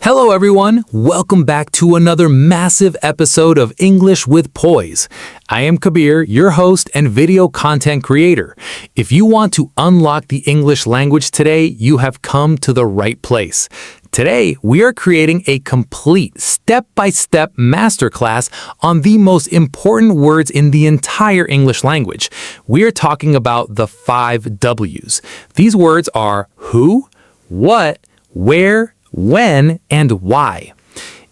Hello everyone, welcome back to another massive episode of English with Poise. I am Kabir, your host and video content creator. If you want to unlock the English language today, you have come to the right place. Today, we are creating a complete step-by-step masterclass on the most important words in the entire English language. We are talking about the 5 W's. These words are who, what, where, when, and why.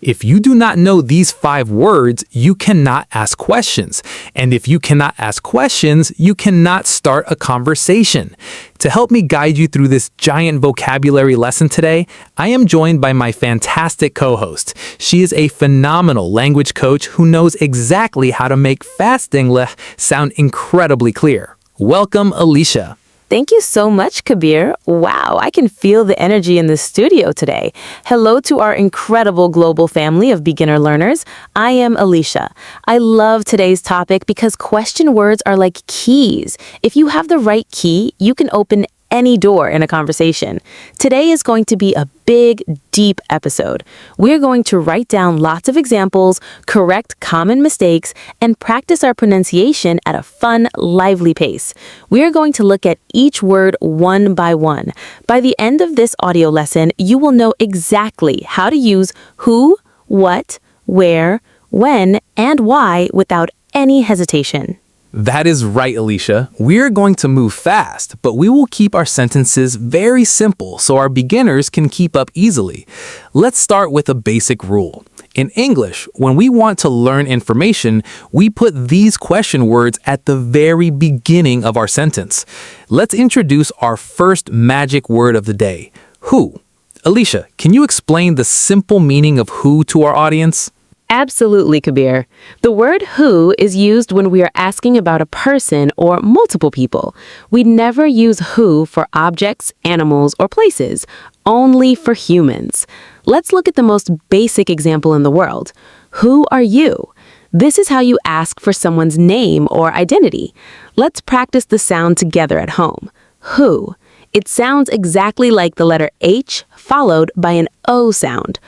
If you do not know these 5 words, you cannot ask questions. And if you cannot ask questions, you cannot start a conversation. To help me guide you through this giant vocabulary lesson today, I am joined by my fantastic co-host. She is a phenomenal language coach who knows exactly how to make fast English sound incredibly clear. Welcome, Alicia. Thank you so much, Kabir. Wow, I can feel the energy in the studio today. Hello to our incredible global family of beginner learners. I am Alicia. I love today's topic because question words are like keys. If you have the right key, you can open any door in a conversation. Today is going to be a big, deep episode. We're going to write down lots of examples, correct common mistakes, and practice our pronunciation at a fun, lively pace. We're going to look at each word one by one. By the end of this audio lesson, you will know exactly how to use who, what, where, when, and why without any hesitation. That is right, Alicia. We're going to move fast, but we will keep our sentences very simple so our beginners can keep up easily. Let's start with a basic rule. In English, when we want to learn information, we put these question words at the very beginning of our sentence. Let's introduce our first magic word of the day, who. Alicia, can you explain the simple meaning of who to our audience? Absolutely, Kabir. The word who is used when we are asking about a person or multiple people. We never use who for objects, animals, or places, only for humans. Let's look at the most basic example in the world. Who are you? This is how you ask for someone's name or identity. Let's practice the sound together at home. Who. It sounds exactly like the letter H followed by an O sound.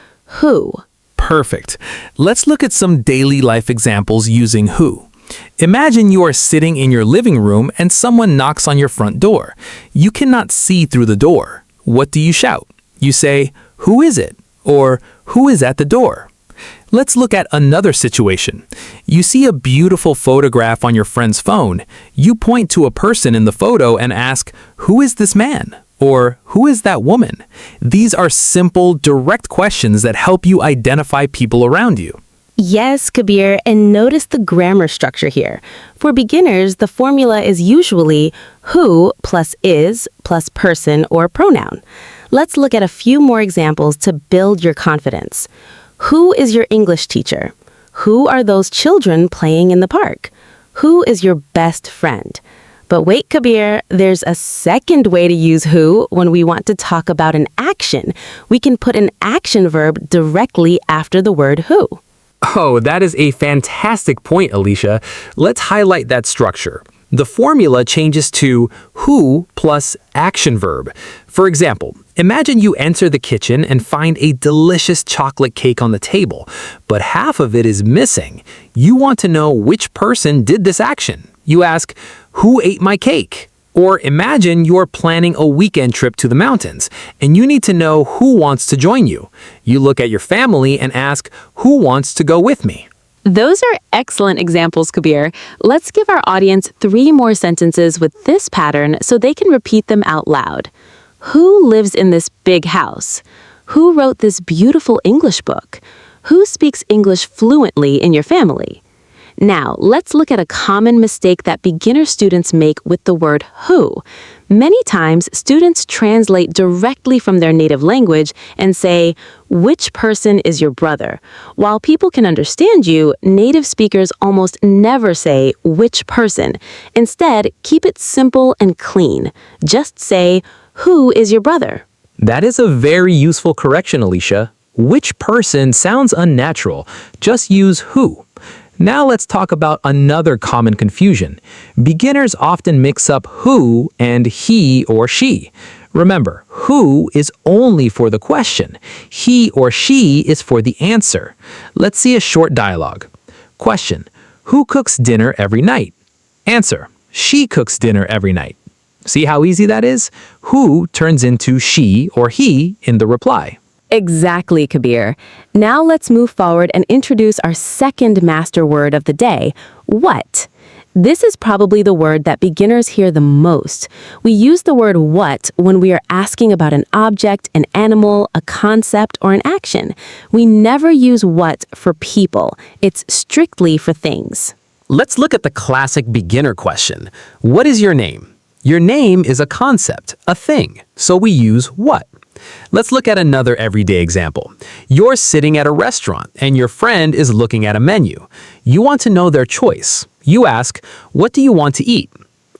Who. Perfect. Let's look at some daily life examples using who. Imagine you are sitting in your living room and someone knocks on your front door. You cannot see through the door. What do you shout? You say, "Who is it?" or "Who is at the door?" Let's look at another situation. You see a beautiful photograph on your friend's phone. You point to a person in the photo and ask, "Who is this man?" or "Who is that woman?" These are simple, direct questions that help you identify people around you. Yes, Kabir, and notice the grammar structure here. For beginners, the formula is usually who plus is plus person or pronoun. Let's look at a few more examples to build your confidence. Who is your English teacher? Who are those children playing in the park? Who is your best friend? But wait, Kabir, there's a second way to use who when we want to talk about an action. We can put an action verb directly after the word who. Oh, that is a fantastic point, Alicia. Let's highlight that structure. The formula changes to who plus action verb. For example, imagine you enter the kitchen and find a delicious chocolate cake on the table, but half of it is missing. You want to know which person did this action. You ask, "Who ate my cake?" Or imagine you're planning a weekend trip to the mountains, and you need to know who wants to join you. You look at your family and ask, "Who wants to go with me?" Those are excellent examples, Kabir. Let's give our audience 3 more sentences with this pattern so they can repeat them out loud. Who lives in this big house? Who wrote this beautiful English book? Who speaks English fluently in your family? Now, let's look at a common mistake that beginner students make with the word who. Many times, students translate directly from their native language and say, "Which person is your brother?" While people can understand you, native speakers almost never say, "Which person?" Instead, keep it simple and clean. Just say, "Who is your brother?" That is a very useful correction, Alicia. Which person sounds unnatural. Just use who. Now let's talk about another common confusion. Beginners often mix up who and he or she. Remember, who is only for the question. He or she is for the answer. Let's see a short dialogue. Question: Who cooks dinner every night? Answer: She cooks dinner every night. See how easy that is? Who turns into she or he in the reply. Exactly, Kabir. Now let's move forward and introduce our second master word of the day, what. This is probably the word that beginners hear the most. We use the word what when we are asking about an object, an animal, a concept, or an action. We never use what for people. It's strictly for things. Let's look at the classic beginner question. What is your name? Your name is a concept, a thing, so we use what. Let's look at another everyday example. You're sitting at a restaurant and your friend is looking at a menu. You want to know their choice. You ask, "What do you want to eat?"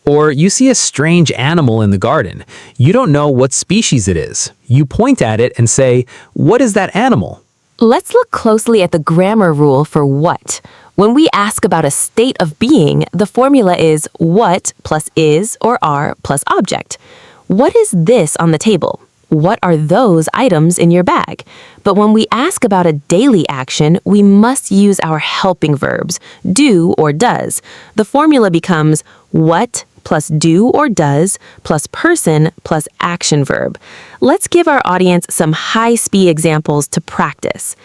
Or you see a strange animal in the garden. You don't know what species it is. You point at it and say, "What is that animal?" Let's look closely at the grammar rule for what. When we ask about a state of being, the formula is what plus is or are plus object. What is this on the table? What are those items in your bag? But when we ask about a daily action, we must use our helping verbs, do or does. The formula becomes what plus do or does plus person plus action verb. Let's give our audience some high-speed examples to practice.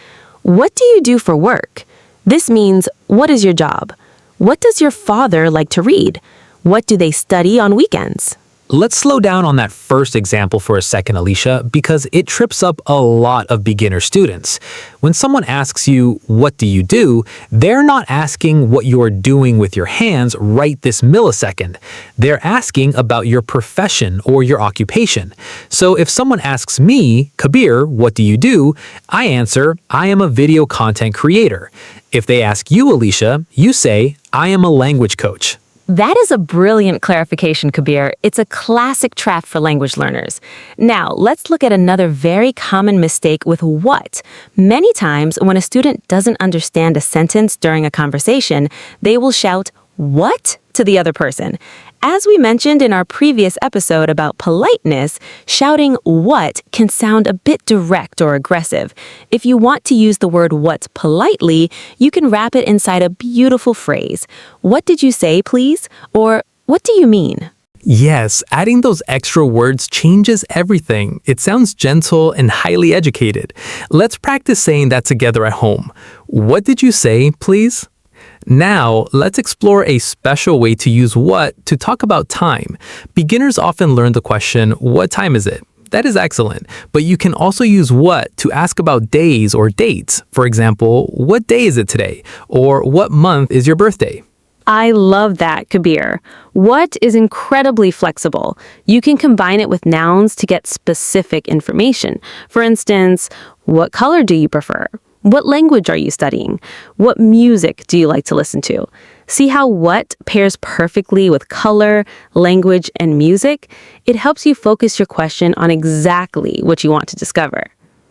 What do you do for work? This means, what is your job? What does your father like to read? What do they study on weekends? Let's slow down on that first example for a second, Alicia, because it trips up a lot of beginner students. When someone asks you, what do you do? They're not asking what you're doing with your hands right this millisecond. They're asking about your profession or your occupation. So if someone asks me, Kabir, what do you do? I answer, I am a video content creator. If they ask you, Alicia, you say, I am a language coach. That is a brilliant clarification, Kabir. It's a classic trap for language learners. Now, let's look at another very common mistake with what. Many times, when a student doesn't understand a sentence during a conversation, they will shout, "What?" to the other person. As we mentioned in our previous episode about politeness, shouting what can sound a bit direct or aggressive. If you want to use the word what politely, you can wrap it inside a beautiful phrase. What did you say, please? Or what do you mean? Yes, adding those extra words changes everything. It sounds gentle and highly educated. Let's practice saying that together at home. What did you say, please? Now, let's explore a special way to use what to talk about time. Beginners often learn the question, what time is it? That is excellent, but you can also use what to ask about days or dates. For example, what day is it today? Or what month is your birthday? I love that, Kabir. What is incredibly flexible. You can combine it with nouns to get specific information. For instance, what color do you prefer? What language are you studying? What music do you like to listen to? See how what pairs perfectly with color, language, and music? It helps you focus your question on exactly what you want to discover.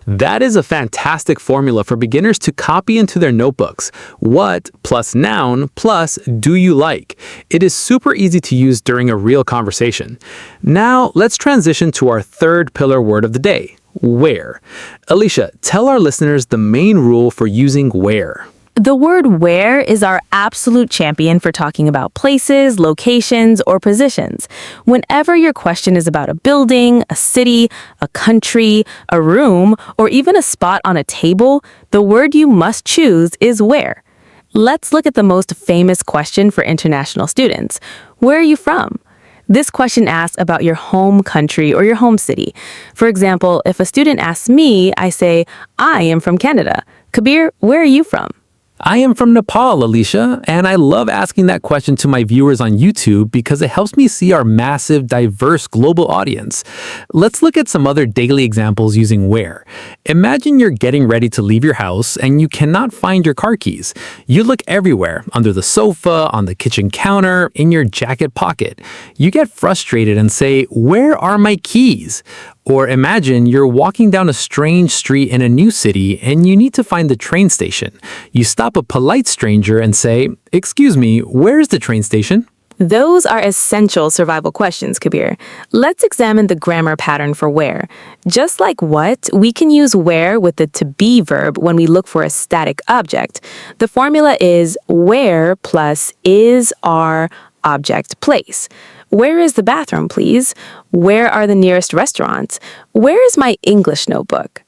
That is a fantastic formula for beginners to copy into their notebooks. What plus noun plus do you like? It is super easy to use during a real conversation. Now, let's transition to our third pillar word of the day, where. Alicia, tell our listeners the main rule for using where. The word where is our absolute champion for talking about places, locations, or positions. Whenever your question is about a building, a city, a country, a room, or even a spot on a table, the word you must choose is where. Let's look at the most famous question for international students. Where are you from? This question asks about your home country or your home city. For example, if a student asks me, I say, I am from Canada. Kabir, where are you from? I am from Nepal, Alicia, and I love asking that question to my viewers on YouTube because it helps me see our massive, diverse global audience. Let's look at some other daily examples using where. Imagine you're getting ready to leave your house and you cannot find your car keys. You look everywhere, under the sofa, on the kitchen counter, in your jacket pocket. You get frustrated and say, "Where are my keys?" Or imagine you're walking down a strange street in a new city and you need to find the train station. You stop a polite stranger and say, "Excuse me, where is the train station?" Those are essential survival questions, Kabir. Let's examine the grammar pattern for where. Just like what, we can use where with the to be verb when we look for a static object. The formula is where plus is, are, object, place. Where is the bathroom, please? Where are the nearest restaurants? Where is my English notebook?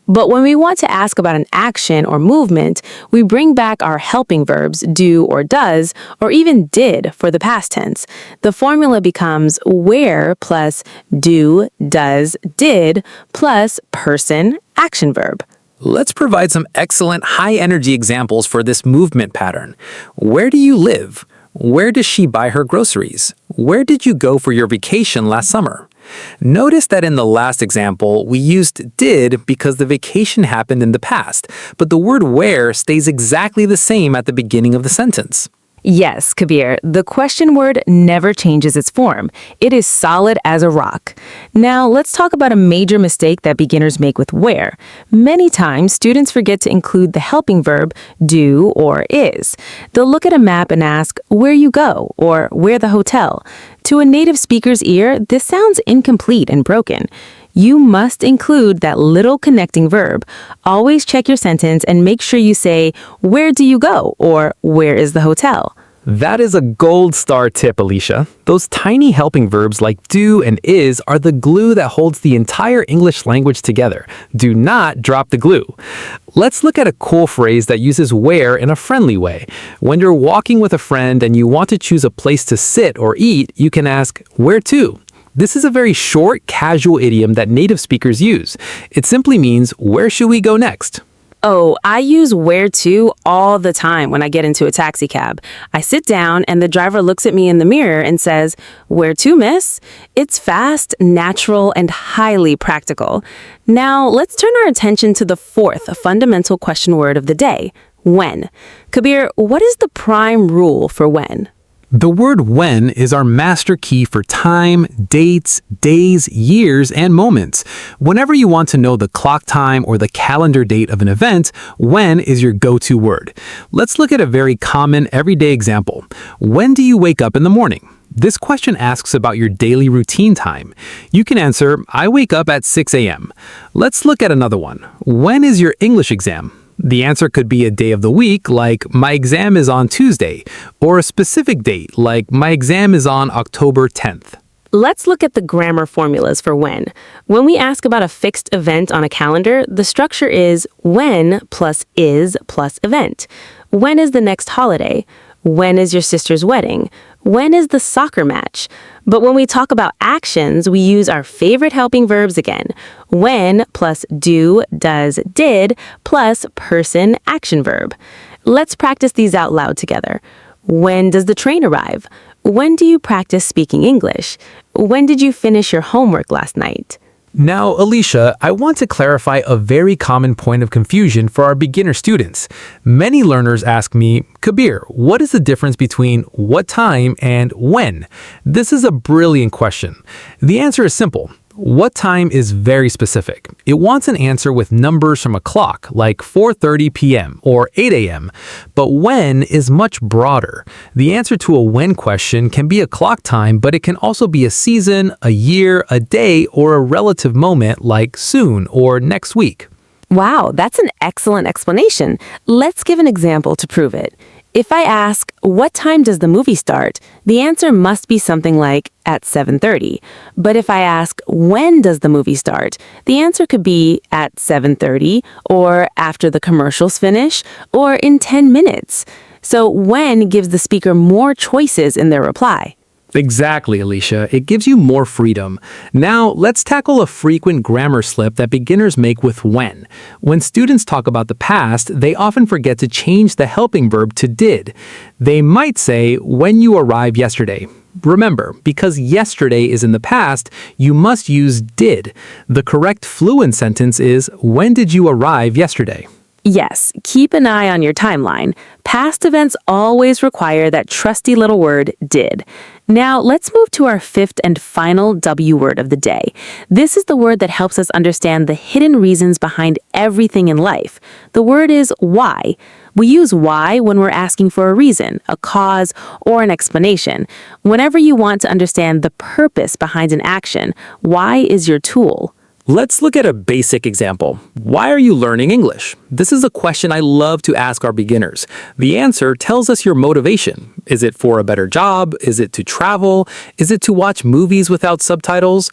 But when we want to ask about an action or movement, we bring back our helping verbs do or does, or even did for the past tense. The formula becomes where plus do, does, did, plus person, action verb. Let's provide some excellent high-energy examples for this movement pattern. Where do you live? Where does she buy her groceries? Where did you go for your vacation last summer? Notice that in the last example, we used did because the vacation happened in the past, but the word where stays exactly the same at the beginning of the sentence. Yes, Kabir, the question word never changes its form. It is solid as a rock. Now, let's talk about a major mistake that beginners make with where. Many times, students forget to include the helping verb do or is. They'll look at a map and ask, where you go, or where the hotel. To a native speaker's ear, this sounds incomplete and broken. You must include that little connecting verb. Always check your sentence and make sure you say, where do you go? Or where is the hotel? That is a gold star tip, Alicia. Those tiny helping verbs like do and is are the glue that holds the entire English language together. Do not drop the glue. Let's look at a cool phrase that uses where in a friendly way. When you're walking with a friend and you want to choose a place to sit or eat, you can ask, where to? This is a very short, casual idiom that native speakers use. It simply means, where should we go next? Oh, I use where to all the time when I get into a taxi cab. I sit down and the driver looks at me in the mirror and says, where to, miss? It's fast, natural, and highly practical. Now, let's turn our attention to the fourth fundamental question word of the day, when. Kabir, what is the prime rule for when? The word when is our master key for time, dates, days, years, and moments. Whenever you want to know the clock time or the calendar date of an event, when is your go-to word. Let's look at a very common everyday example. When do you wake up in the morning? This question asks about your daily routine time. You can answer, I wake up at 6 a.m. Let's look at another one. When is your English exam? The answer could be a day of the week, like my exam is on Tuesday, or a specific date, like my exam is on October 10th. Let's look at the grammar formulas for when. When we ask about a fixed event on a calendar, the structure is when plus is plus event. When is the next holiday? When is your sister's wedding? When is the soccer match? But when we talk about actions, we use our favorite helping verbs again. When plus do, does, did, plus person, action verb. Let's practice these out loud together. When does the train arrive? When do you practice speaking English? When did you finish your homework last night? Now, Alicia, I want to clarify a very common point of confusion for our beginner students. Many learners ask me, Kabir, what is the difference between what time and when? This is a brilliant question. The answer is simple. What time is very specific. It wants an answer with numbers from a clock, like 4:30 p.m. or 8 a.m. But when is much broader. The answer to a when question can be a clock time, but it can also be a season, a year, a day, or a relative moment like soon or next week. Wow, that's an excellent explanation. Let's give an example to prove it. If I ask, what time does the movie start? The answer must be something like at 7:30. But if I ask, when does the movie start? The answer could be at 7:30 or after the commercials finish or in 10 minutes. So when gives the speaker more choices in their reply. Exactly, Alicia. It gives you more freedom. Now, let's tackle a frequent grammar slip that beginners make with when. When students talk about the past, they often forget to change the helping verb to did. They might say, when you arrived yesterday. Remember, because yesterday is in the past, you must use did. The correct fluent sentence is, when did you arrive yesterday? Yes, keep an eye on your timeline. Past events always require that trusty little word, did. Now, let's move to our fifth and final W word of the day. This is the word that helps us understand the hidden reasons behind everything in life. The word is why. We use why when we're asking for a reason, a cause, or an explanation. Whenever you want to understand the purpose behind an action, why is your tool. Let's look at a basic example. Why are you learning English? This is a question I love to ask our beginners. The answer tells us your motivation. Is it for a better job? Is it to travel? Is it to watch movies without subtitles?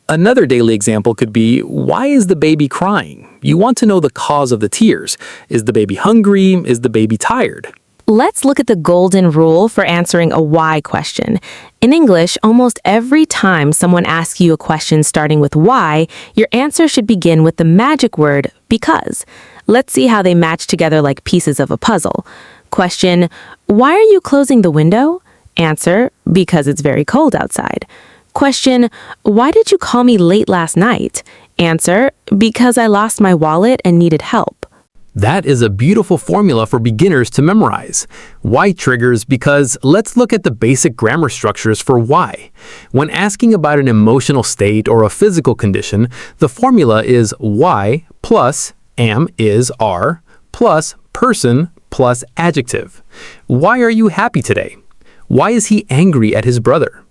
Another daily example could be, why is the baby crying? You want to know the cause of the tears. Is the baby hungry? Is the baby tired? Let's look at the golden rule for answering a why question. In English, almost every time someone asks you a question starting with why, your answer should begin with the magic word because. Let's see how they match together like pieces of a puzzle. Question, why are you closing the window? Answer, because it's very cold outside. Question, why did you call me late last night? Answer, because I lost my wallet and needed help. That is a beautiful formula for beginners to memorize. Why triggers because let's look at the basic grammar structures for why. When asking about an emotional state or a physical condition, the formula is why plus am, is, are plus person plus adjective. Why are you happy today? Why is he angry at his brother?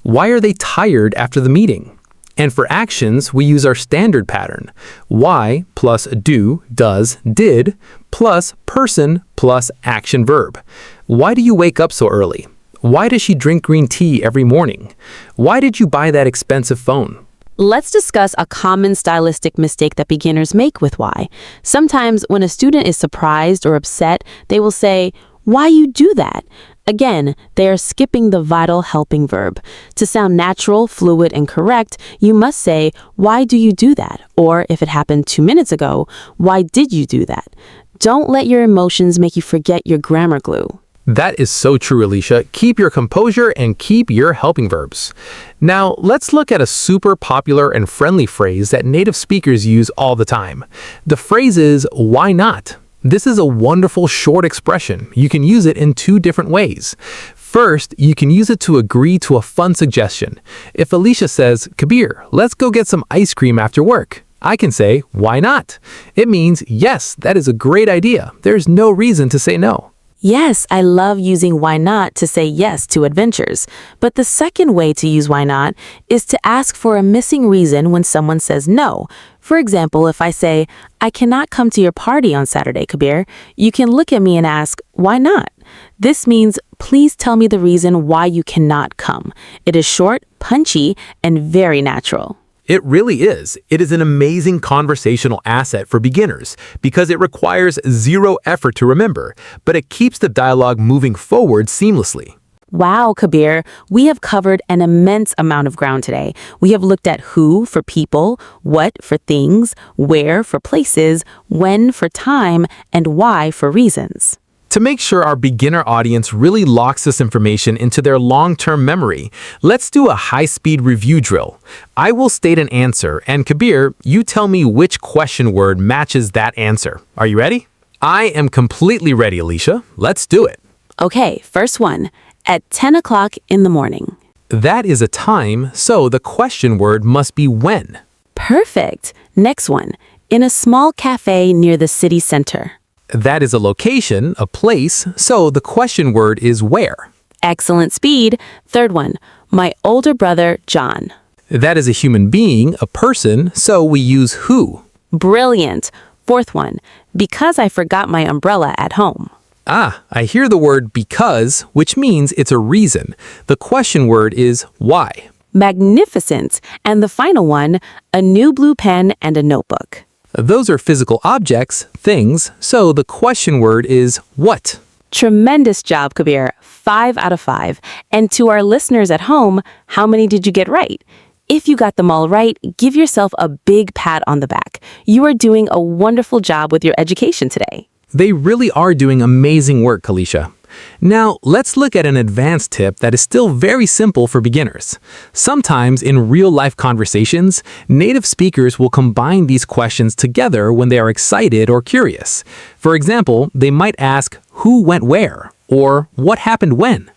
Why are they tired after the meeting? And for actions, we use our standard pattern. Why plus do, does, did, plus person plus action verb. Why do you wake up so early? Why does she drink green tea every morning? Why did you buy that expensive phone? Let's discuss a common stylistic mistake that beginners make with why. Sometimes when a student is surprised or upset, they will say, why you do that? Again, they are skipping the vital helping verb. To sound natural, fluid, and correct, you must say, why do you do that? Or if it happened 2 minutes ago, why did you do that? Don't let your emotions make you forget your grammar glue. That is so true, Alicia. Keep your composure and keep your helping verbs. Now, let's look at a super popular and friendly phrase that native speakers use all the time. The phrase is, why not? This is a wonderful short expression. You can use it in 2 different ways. First, you can use it to agree to a fun suggestion. If Alicia says, Kabir, let's go get some ice cream after work, I can say, why not? It means, yes, that is a great idea. There's no reason to say no. Yes, I love using why not to say yes to adventures. But the second way to use why not is to ask for a missing reason when someone says no. For example, if I say, I cannot come to your party on Saturday, Kabir, you can look at me and ask, why not? This means, please tell me the reason why you cannot come. It is short, punchy, and very natural. It really is. It is an amazing conversational asset for beginners because it requires 0 effort to remember, but it keeps the dialogue moving forward seamlessly. Wow, Kabir, we have covered an immense amount of ground today. We have looked at who for people, what for things, where for places, when for time, and why for reasons. To make sure our beginner audience really locks this information into their long-term memory, let's do a high-speed review drill. I will state an answer, and Kabir, you tell me which question word matches that answer. Are you ready? I am completely ready, Alicia. Let's do it. Okay, first one. At 10 o'clock in the morning. That is a time, so the question word must be when. Perfect. Next one. In a small cafe near the city center. That is a location, a place, so the question word is where. Excellent speed. Third one. My older brother, John. That is a human being, a person, so we use who. Brilliant. Fourth one. Because I forgot my umbrella at home. Ah, I hear the word because, which means it's a reason. The question word is why. Magnificent. And the final one, a new blue pen and a notebook. Those are physical objects, things, so the question word is what. Tremendous job, Kabir. 5 out of 5. And to our listeners at home, how many did you get right? If you got them all right, give yourself a big pat on the back. You are doing a wonderful job with your education today. They really are doing amazing work, Alicia. Now, let's look at an advanced tip that is still very simple for beginners. Sometimes in real-life conversations, native speakers will combine these questions together when they are excited or curious. For example, they might ask, who went where? Or what happened when?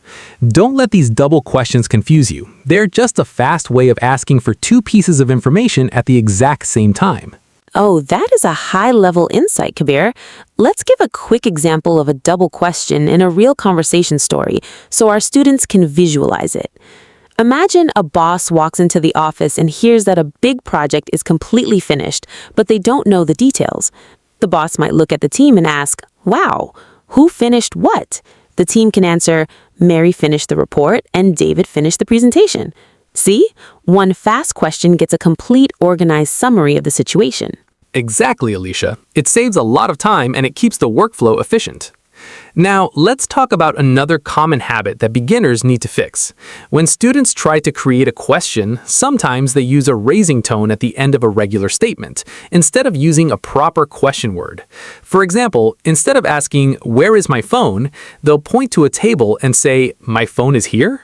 Don't let these double questions confuse you. They're just a fast way of asking for two pieces of information at the exact same time. Oh, that is a high-level insight, Kabir. Let's give a quick example of a double question in a real conversation story so our students can visualize it. Imagine a boss walks into the office and hears that a big project is completely finished, but they don't know the details. The boss might look at the team and ask, "Wow, who finished what?" The team can answer, "Mary finished the report and David finished the presentation." See? One fast question gets a complete, organized summary of the situation. Exactly, Alicia. It saves a lot of time and it keeps the workflow efficient. Now, let's talk about another common habit that beginners need to fix. When students try to create a question, sometimes they use a raising tone at the end of a regular statement, instead of using a proper question word. For example, instead of asking, "Where is my phone?" they'll point to a table and say, "My phone is here?"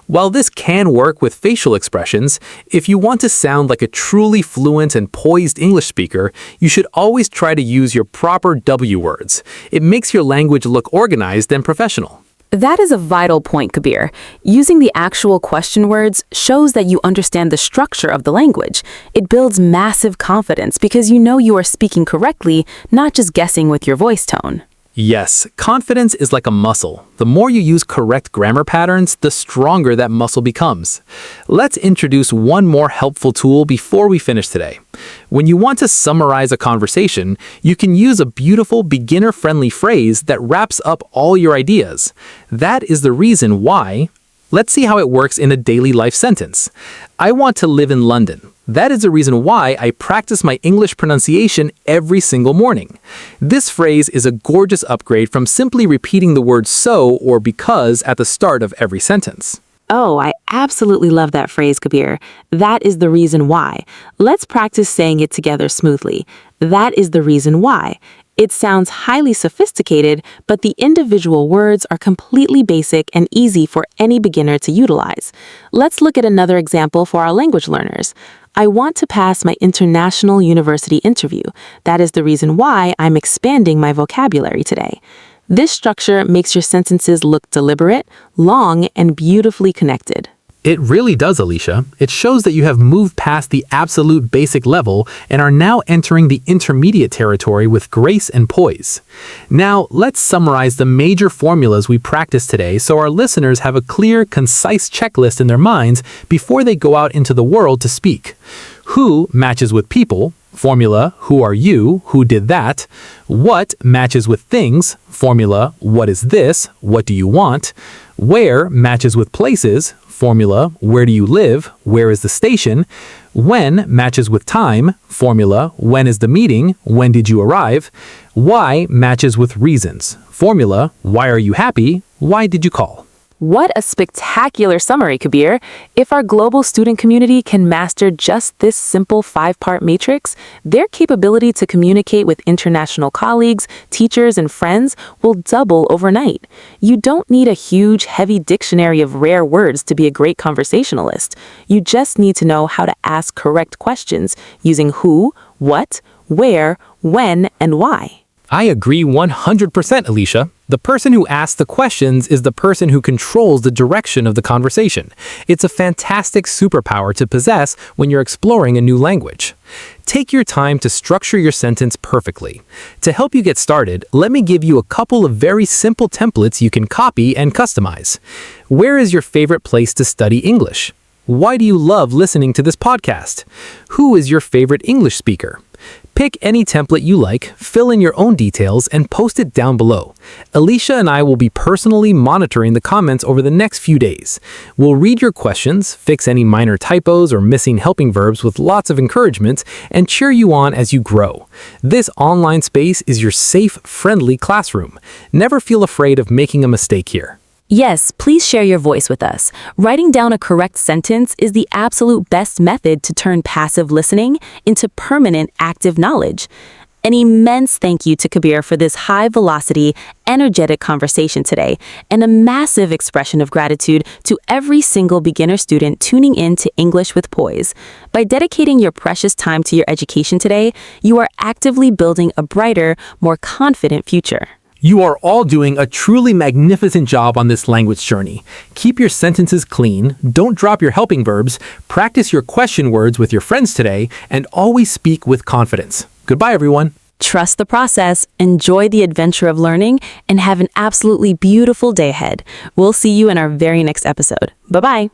While this can work with facial expressions, if you want to sound like a truly fluent and poised English speaker, you should always try to use your proper W words. It makes your language look organized and professional. That is a vital point, Kabir. Using the actual question words shows that you understand the structure of the language. It builds massive confidence because you know you are speaking correctly, not just guessing with your voice tone. Yes, confidence is like a muscle. The more you use correct grammar patterns, the stronger that muscle becomes. Let's introduce one more helpful tool before we finish today. When you want to summarize a conversation, you can use a beautiful beginner-friendly phrase that wraps up all your ideas. That is the reason why. Let's see how it works in a daily life sentence. I want to live in London. That is the reason why I practice my English pronunciation every single morning. This phrase is a gorgeous upgrade from simply repeating the word so or because at the start of every sentence. Oh, I absolutely love that phrase, Kabir. That is the reason why. Let's practice saying it together smoothly. That is the reason why. It sounds highly sophisticated, but the individual words are completely basic and easy for any beginner to utilize. Let's look at another example for our language learners. I want to pass my international university interview. That is the reason why I'm expanding my vocabulary today. This structure makes your sentences look deliberate, long, and beautifully connected. It really does, Alicia. It shows that you have moved past the absolute basic level and are now entering the intermediate territory with grace and poise. Now, let's summarize the major formulas we practiced today so our listeners have a clear, concise checklist in their minds before they go out into the world to speak. Who matches with people. Formula, who are you, who did that. What matches with things. Formula, what is this, what do you want. Where matches with places. Formula, where do you live, where is the station. When matches with time. Formula, when is the meeting, when did you arrive. Why matches with reasons. Formula, why are you happy, why did you call. What a spectacular summary, Kabir. If our global student community can master just this simple 5-part matrix, their capability to communicate with international colleagues, teachers, and friends will double overnight. You don't need a huge, heavy dictionary of rare words to be a great conversationalist. You just need to know how to ask correct questions using who, what, where, when, and why. I agree 100%, Alicia. The person who asks the questions is the person who controls the direction of the conversation. It's a fantastic superpower to possess when you're exploring a new language. Take your time to structure your sentence perfectly. To help you get started, let me give you a couple of very simple templates you can copy and customize. Where is your favorite place to study English? Why do you love listening to this podcast? Who is your favorite English speaker? Pick any template you like, fill in your own details, and post it down below. Alicia and I will be personally monitoring the comments over the next few days. We'll read your questions, fix any minor typos or missing helping verbs with lots of encouragement, and cheer you on as you grow. This online space is your safe, friendly classroom. Never feel afraid of making a mistake here. Yes, please share your voice with us. Writing down a correct sentence is the absolute best method to turn passive listening into permanent active knowledge. An immense thank you to Kabir for this high-velocity, energetic conversation today, and a massive expression of gratitude to every single beginner student tuning in to English with Poise. By dedicating your precious time to your education today, you are actively building a brighter, more confident future. You are all doing a truly magnificent job on this language journey. Keep your sentences clean, don't drop your helping verbs, practice your question words with your friends today, and always speak with confidence. Goodbye, everyone. Trust the process, enjoy the adventure of learning, and have an absolutely beautiful day ahead. We'll see you in our very next episode. Bye-bye.